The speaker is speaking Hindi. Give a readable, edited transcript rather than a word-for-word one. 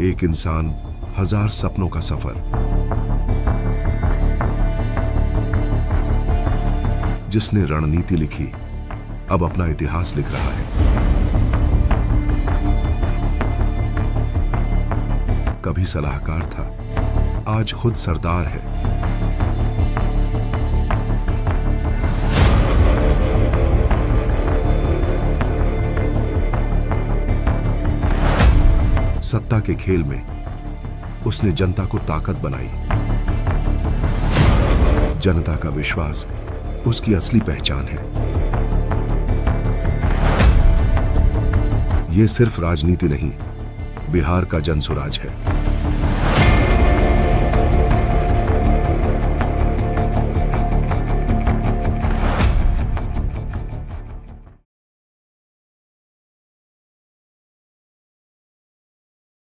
एक इंसान, हजार सपनों का सफर। जिसने रणनीति लिखी, अब अपना इतिहास लिख रहा है। कभी सलाहकार था, आज खुद सरदार है। सत्ता के खेल में उसने जनता को ताकत बनाई। जनता का विश्वास उसकी असली पहचान है। यह सिर्फ राजनीति नहीं, बिहार का जनसुराज है।